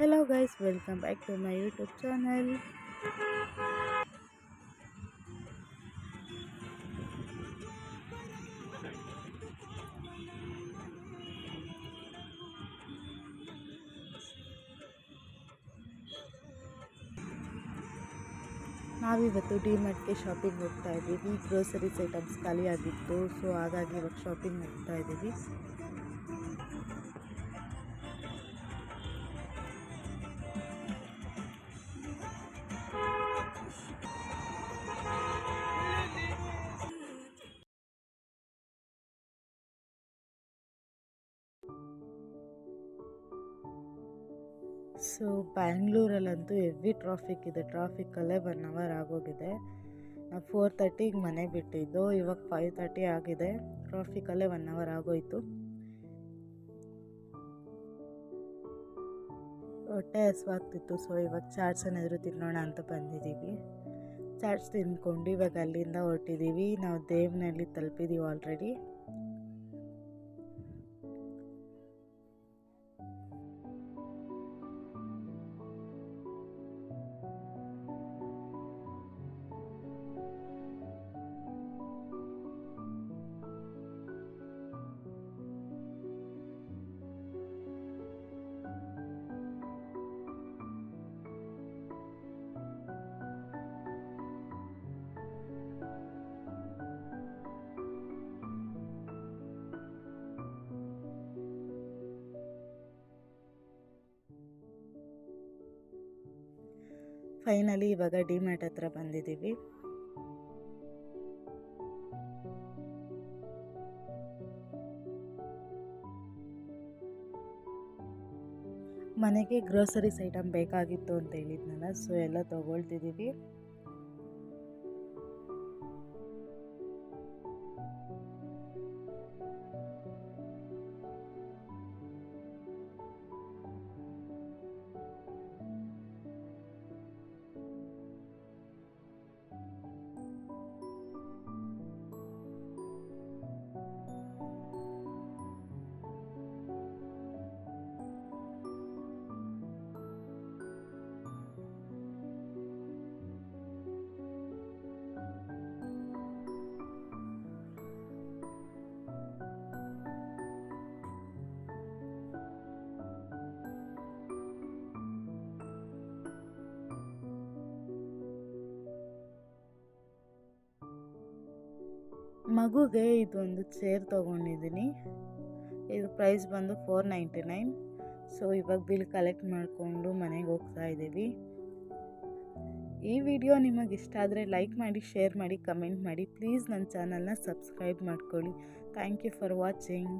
Hello guys, welcome back to my YouTube channel. ನಾವಿವತ್ತು ಡಿಮಾರ್ಟ್ಗೆ shopping ಹೋಗ್ತಾ ಇದ್ದೀವಿ. ಗ್ರೋಸರೀಸ್ ಐಟಮ್ಸ್ ಖಾಲಿ ಆಗಿತ್ತು, ಸೊ ಹಾಗಾಗಿ ಇವಾಗ ಶಾಪಿಂಗ್ ಹೋಗ್ತಾ ಇದ್ದೀವಿ. ಸೊ ಬ್ಯಾಂಗ್ಳೂರಲ್ಲಂತೂ ಹೆವಿ ಟ್ರಾಫಿಕ್ ಇದೆ. ಟ್ರಾಫಿಕ್ಕಲ್ಲೇ 1 ಅವರ್ ಆಗೋಗಿದೆ. ನಾವು 4:30ಗೆ ಮನೆ ಬಿಟ್ಟಿದ್ದು, ಇವಾಗ 5:30 ಆಗಿದೆ. ಟ್ರಾಫಿಕ್ಕಲ್ಲೇ 1 ಅವರ್ ಆಗೋಯಿತು. ಹೊಟ್ಟೆ ಹಸಿವಾಗ್ತಿತ್ತು, ಸೊ ಇವಾಗ ಚಾಟ್ಸ್ ಏನಾದರೂ ತಿನ್ನೋಣ ಅಂತ ಬಂದಿದ್ದೀವಿ. ಚಾಟ್ಸ್ ತಿಂದ್ಕೊಂಡು ಇವಾಗ ಅಲ್ಲಿಂದ ಹೊರಟಿದ್ದೀವಿ. ನಾವು ದೇವನಹಳ್ಳಿ ತಲುಪಿದ್ದೀವಿ ಆಲ್ರೆಡಿ. ಫೈನಲಿ ಇವಾಗ ಡಿಮಾರ್ಟ್ ಹತ್ರ ಬಂದಿದ್ದೀವಿ. ಮನೆಗೆ ಗ್ರೋಸರೀಸ್ ಐಟಮ್ ಬೇಕಾಗಿತ್ತು ಅಂತ ಹೇಳಿದ್ನಲ್ಲ, ಸೊ ಎಲ್ಲ ತೊಗೊಳ್ತಿದ್ದೀವಿ. ಮಗುಗೆ ಇದೊಂದು ಚೇರ್ ತೊಗೊಂಡಿದ್ದೀನಿ. ಇದು ಪ್ರೈಸ್ ಬಂದು 499. ಸೊ ಇವಾಗ ಬಿಲ್ ಕಲೆಕ್ಟ್ ಮಾಡಿಕೊಂಡು ಮನೆಗೆ ಹೋಗ್ತಾ ಇದ್ದೀವಿ. ಈ ವಿಡಿಯೋ ನಿಮಗೆ ಇಷ್ಟ ಆದರೆ ಲೈಕ್ ಮಾಡಿ, ಶೇರ್ ಮಾಡಿ, ಕಮೆಂಟ್ ಮಾಡಿ. ಪ್ಲೀಸ್ ನನ್ನ ಚಾನಲ್ನ ಸಬ್ಸ್ಕ್ರೈಬ್ ಮಾಡ್ಕೊಳ್ಳಿ. Thank you for watching.